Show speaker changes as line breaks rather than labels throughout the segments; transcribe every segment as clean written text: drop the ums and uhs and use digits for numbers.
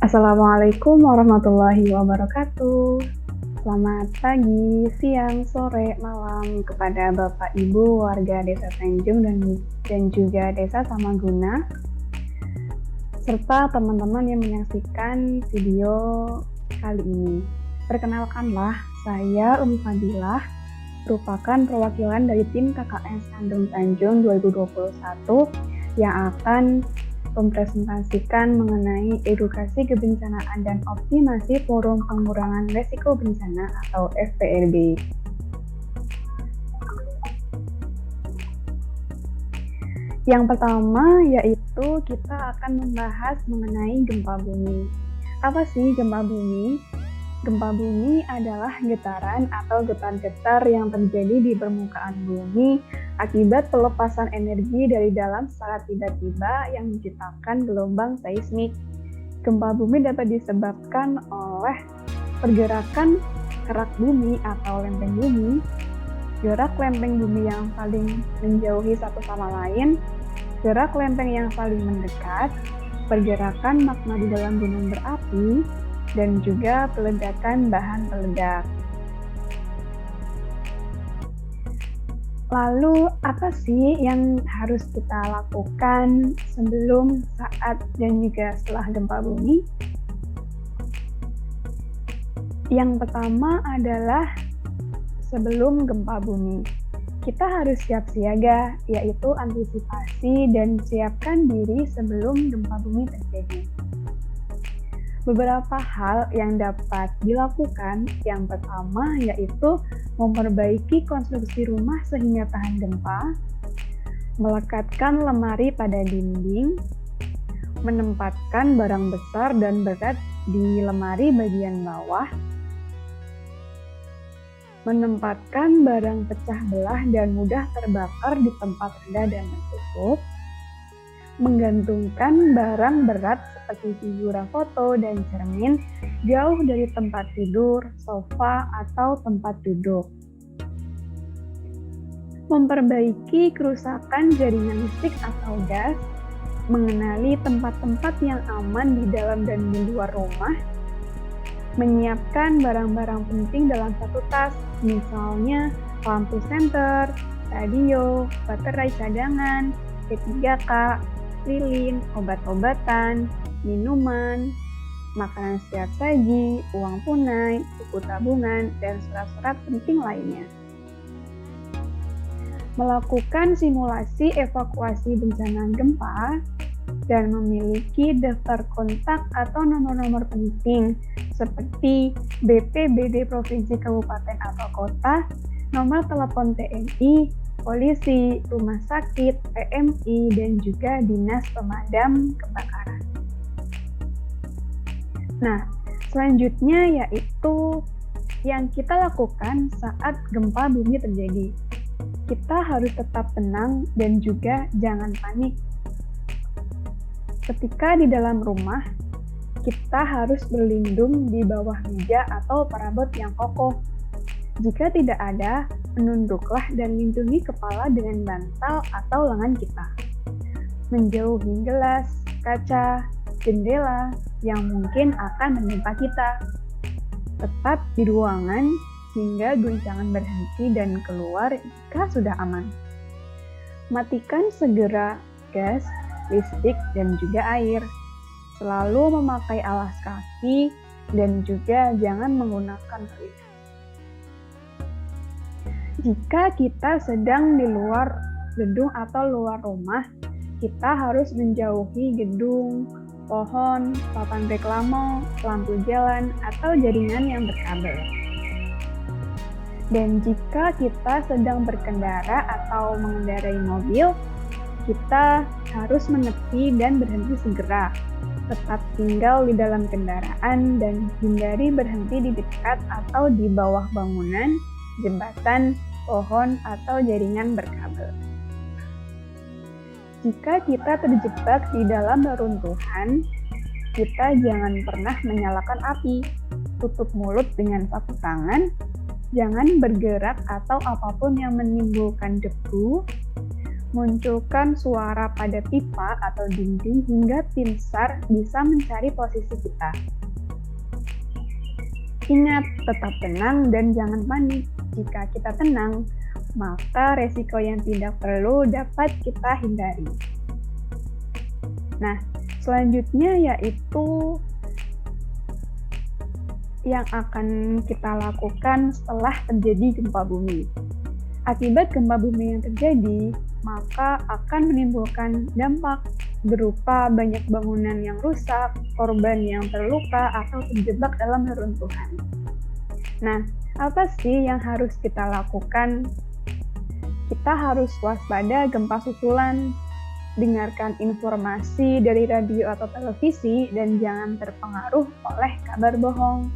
Assalamualaikum warahmatullahi wabarakatuh. Selamat pagi, siang, sore, malam kepada Bapak Ibu warga Desa Tanjung dan juga Desa Samaguna, serta teman-teman yang menyaksikan video kali ini. Perkenalkanlah, saya Umi Fadilah, merupakan perwakilan dari tim KKN Sandung Tanjung 2021 yang akan mempresentasikan mengenai edukasi kebencanaan dan optimasi forum pengurangan resiko bencana atau FPRB. Yang pertama yaitu kita akan membahas mengenai gempa bumi. Apa sih gempa bumi? Gempa bumi adalah getaran atau getar-getar yang terjadi di permukaan bumi akibat pelepasan energi dari dalam secara tiba-tiba yang menciptakan gelombang seismik. Gempa bumi dapat disebabkan oleh pergerakan kerak bumi atau lempeng bumi, gerak lempeng bumi yang saling menjauhi satu sama lain, gerak lempeng yang saling mendekat, pergerakan magma di dalam gunung berapi, dan juga peledakan bahan peledak. Lalu, apa sih yang harus kita lakukan sebelum, saat, dan juga setelah gempa bumi? Yang pertama adalah sebelum gempa bumi. Kita harus siap siaga, yaitu antisipasi dan siapkan diri sebelum gempa bumi terjadi. Beberapa hal yang dapat dilakukan, yang pertama yaitu memperbaiki konstruksi rumah sehingga tahan gempa, melekatkan lemari pada dinding, menempatkan barang besar dan berat di lemari bagian bawah, menempatkan barang pecah belah dan mudah terbakar di tempat rendah dan tertutup, menggantungkan barang berat seperti figura foto dan cermin jauh dari tempat tidur, sofa, atau tempat duduk. Memperbaiki kerusakan jaringan listrik atau gas, mengenali tempat-tempat yang aman di dalam dan di luar rumah, menyiapkan barang-barang penting dalam satu tas, misalnya lampu senter, radio, baterai cadangan, P3K, lilin, obat-obatan, minuman, makanan siap saji, uang tunai, buku tabungan, dan surat-surat penting lainnya. Melakukan simulasi evakuasi bencana gempa dan memiliki daftar kontak atau nomor-nomor penting seperti BPBD Provinsi Kabupaten atau Kota, nomor telepon TNI, polisi, rumah sakit, PMI, dan juga dinas pemadam kebakaran. Nah, selanjutnya yaitu yang kita lakukan saat gempa bumi terjadi. Kita harus tetap tenang dan juga jangan panik. Ketika di dalam rumah, kita harus berlindung di bawah meja atau perabot yang kokoh. Jika tidak ada, menunduklah dan lindungi kepala dengan bantal atau lengan kita. Menjauhi gelas, kaca, jendela yang mungkin akan menimpa kita. Tetap di ruangan hingga guncangan berhenti dan keluar jika sudah aman. Matikan segera gas, listrik, dan juga air. Selalu memakai alas kaki dan juga jangan menggunakan lift. Jika kita sedang di luar gedung atau luar rumah, kita harus menjauhi gedung, pohon, papan reklame, lampu jalan, atau jaringan yang berkabel. Dan jika kita sedang berkendara atau mengendarai mobil, kita harus menepi dan berhenti segera. Tetap tinggal di dalam kendaraan dan hindari berhenti di dekat atau di bawah bangunan, jembatan, pohon, atau jaringan berkabel. Jika kita terjebak di dalam reruntuhan, kita jangan pernah menyalakan api. Tutup mulut dengan sapu tangan, jangan bergerak atau apapun yang menimbulkan debu, Munculkan suara pada pipa atau dinding hingga tim SAR bisa mencari posisi kita. Ingat, tetap tenang dan jangan panik. Jika kita tenang, maka resiko yang tidak perlu dapat kita hindari. Nah, selanjutnya yaitu yang akan kita lakukan setelah terjadi gempa bumi. Akibat gempa bumi yang terjadi, maka akan menimbulkan dampak berupa banyak bangunan yang rusak, korban yang terluka, atau terjebak dalam reruntuhan. Nah, apa sih yang harus kita lakukan? Kita harus waspada gempa susulan, dengarkan informasi dari radio atau televisi, dan jangan terpengaruh oleh kabar bohong.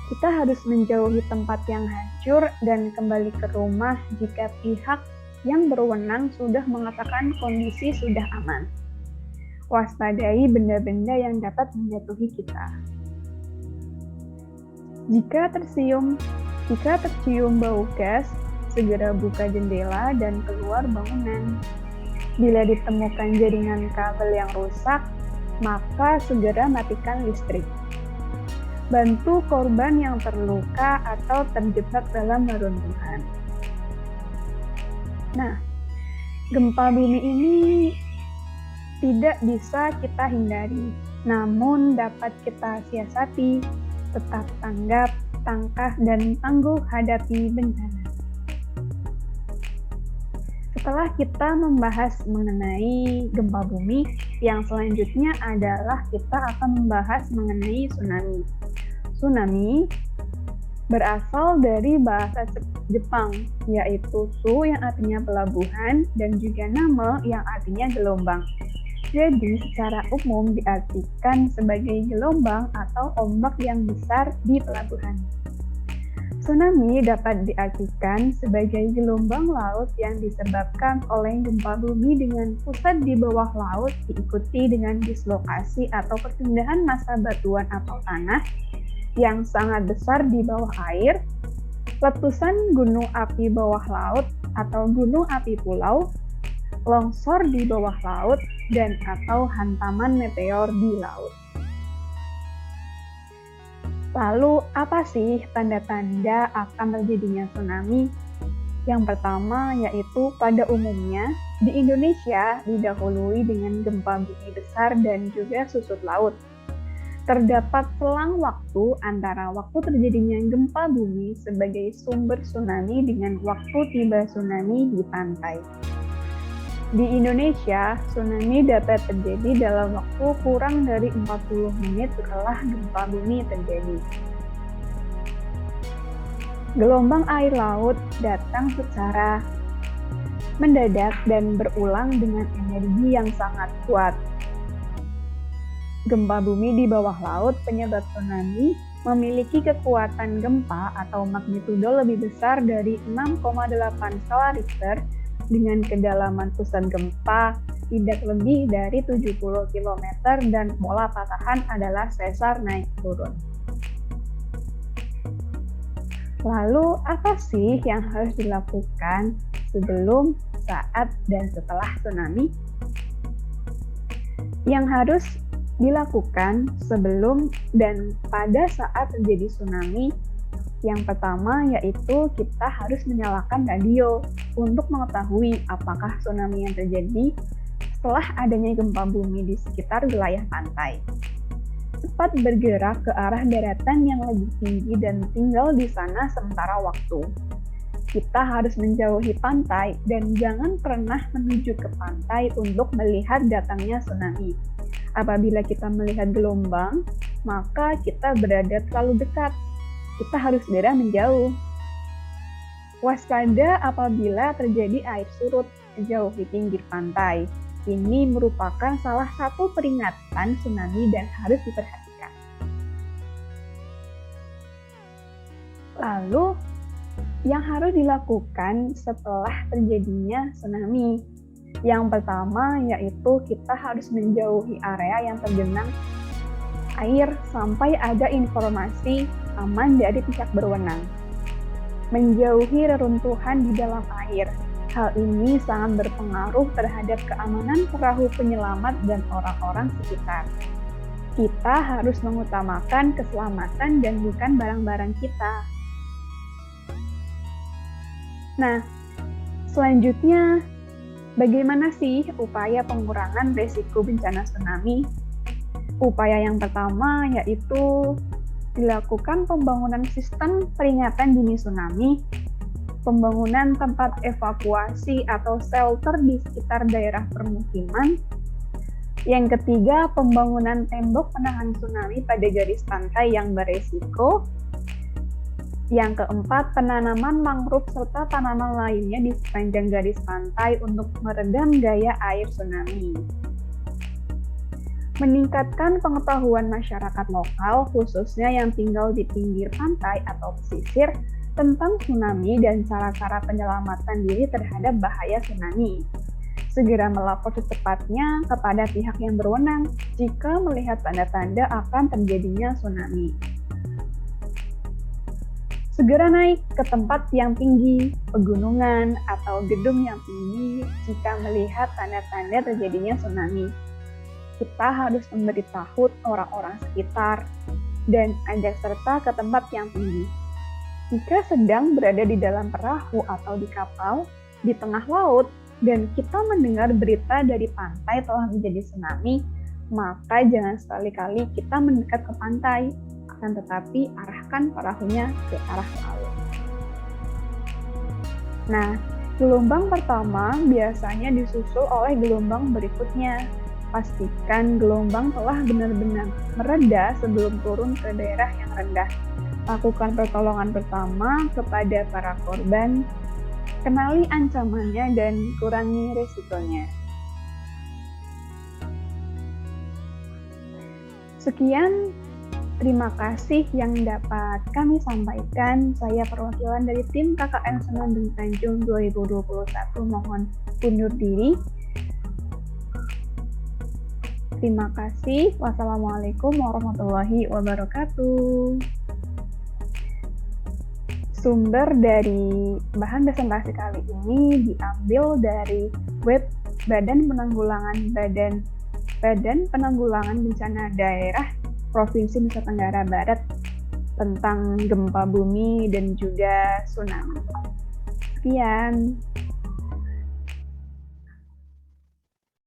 Kita harus menjauhi tempat yang hancur dan kembali ke rumah jika pihak yang berwenang sudah mengatakan kondisi sudah aman. Waspadai benda-benda yang dapat menjatuhi kita. Jika tercium bau gas, segera buka jendela dan keluar bangunan. Bila ditemukan jaringan kabel yang rusak, maka segera matikan listrik. Bantu korban yang terluka atau terjebak dalam reruntuhan. Nah, gempa bumi ini tidak bisa kita hindari, namun dapat kita siasati, tetap tanggap, tangkas, dan tangguh hadapi bencana. Setelah kita membahas mengenai gempa bumi, yang selanjutnya adalah kita akan membahas mengenai tsunami. Tsunami berasal dari bahasa Jepang, yaitu su yang artinya pelabuhan dan juga nama yang artinya gelombang. Jadi, secara umum diartikan sebagai gelombang atau ombak yang besar di pelabuhan. Tsunami dapat diartikan sebagai gelombang laut yang disebabkan oleh gempa bumi dengan pusat di bawah laut diikuti dengan dislokasi atau perpindahan massa batuan atau tanah yang sangat besar di bawah air, letusan gunung api bawah laut atau gunung api pulau, longsor di bawah laut, dan atau hantaman meteor di laut. Lalu, apa sih tanda-tanda akan terjadinya tsunami? Yang pertama yaitu pada umumnya di Indonesia didahului dengan gempa bumi besar dan juga susut laut. Terdapat selang waktu antara waktu terjadinya gempa bumi sebagai sumber tsunami dengan waktu tiba tsunami di pantai. Di Indonesia, tsunami dapat terjadi dalam waktu kurang dari 40 menit setelah gempa bumi terjadi. Gelombang air laut datang secara mendadak dan berulang dengan energi yang sangat kuat. Gempa bumi di bawah laut penyebab tsunami memiliki kekuatan gempa atau magnitudo lebih besar dari 6,8 skala Richter dengan kedalaman pusat gempa tidak lebih dari 70 km dan pola patahan adalah sesar naik turun. Lalu apa sih yang harus dilakukan sebelum, saat, dan setelah tsunami? Yang harus dilakukan sebelum dan pada saat terjadi tsunami, yang pertama yaitu kita harus menyalakan radio untuk mengetahui apakah tsunami yang terjadi setelah adanya gempa bumi di sekitar wilayah pantai. Cepat bergerak ke arah daratan yang lebih tinggi dan tinggal di sana sementara waktu. Kita harus menjauhi pantai dan jangan pernah menuju ke pantai untuk melihat datangnya tsunami. Apabila kita melihat gelombang, maka kita berada terlalu dekat. Kita harus segera menjauh. Waspada apabila terjadi air surut jauh di pinggir pantai. Ini merupakan salah satu peringatan tsunami dan harus diperhatikan. Lalu, yang harus dilakukan setelah terjadinya tsunami. Yang pertama yaitu kita harus menjauhi area yang tergenang air sampai ada informasi aman dari pihak berwenang. Menjauhi reruntuhan di dalam air. Hal ini sangat berpengaruh terhadap keamanan perahu penyelamat dan orang-orang sekitar. Kita harus mengutamakan keselamatan dan bukan barang-barang kita. Nah, selanjutnya, bagaimana sih upaya pengurangan risiko bencana tsunami? Upaya yang pertama yaitu dilakukan pembangunan sistem peringatan dini tsunami, pembangunan tempat evakuasi atau shelter di sekitar daerah permukiman. Yang ketiga, pembangunan tembok penahan tsunami pada garis pantai yang beresiko. Yang keempat, penanaman mangrove serta tanaman lainnya di sepanjang garis pantai untuk meredam gaya air tsunami. Meningkatkan pengetahuan masyarakat lokal, khususnya yang tinggal di pinggir pantai atau pesisir, tentang tsunami dan cara-cara penyelamatan diri terhadap bahaya tsunami. Segera melapor secepatnya kepada pihak yang berwenang jika melihat tanda-tanda akan terjadinya tsunami. Segera naik ke tempat yang tinggi, pegunungan, atau gedung yang tinggi jika melihat tanda-tanda terjadinya tsunami. Kita harus memberitahu orang-orang sekitar dan ajak serta ke tempat yang tinggi. Jika sedang berada di dalam perahu atau di kapal di tengah laut dan kita mendengar berita dari pantai telah terjadi tsunami, maka jangan sekali-kali kita mendekat ke pantai, akan tetapi arahkan perahunya ke arah laut. Nah, gelombang pertama biasanya disusul oleh gelombang berikutnya. Pastikan gelombang telah benar-benar mereda sebelum turun ke daerah yang rendah. Lakukan pertolongan pertama kepada para korban, kenali ancamannya dan kurangi risikonya. Sekian, terima kasih yang dapat kami sampaikan. Saya perwakilan dari tim KKN Senandung Tanjung 2021 mohon undur diri. Terima kasih. Wassalamualaikum warahmatullahi wabarakatuh. Sumber dari bahan presentasi kali ini diambil dari web Badan Penanggulangan Bencana Daerah Provinsi Nusa Tenggara Barat tentang gempa bumi dan juga tsunami. Sekian.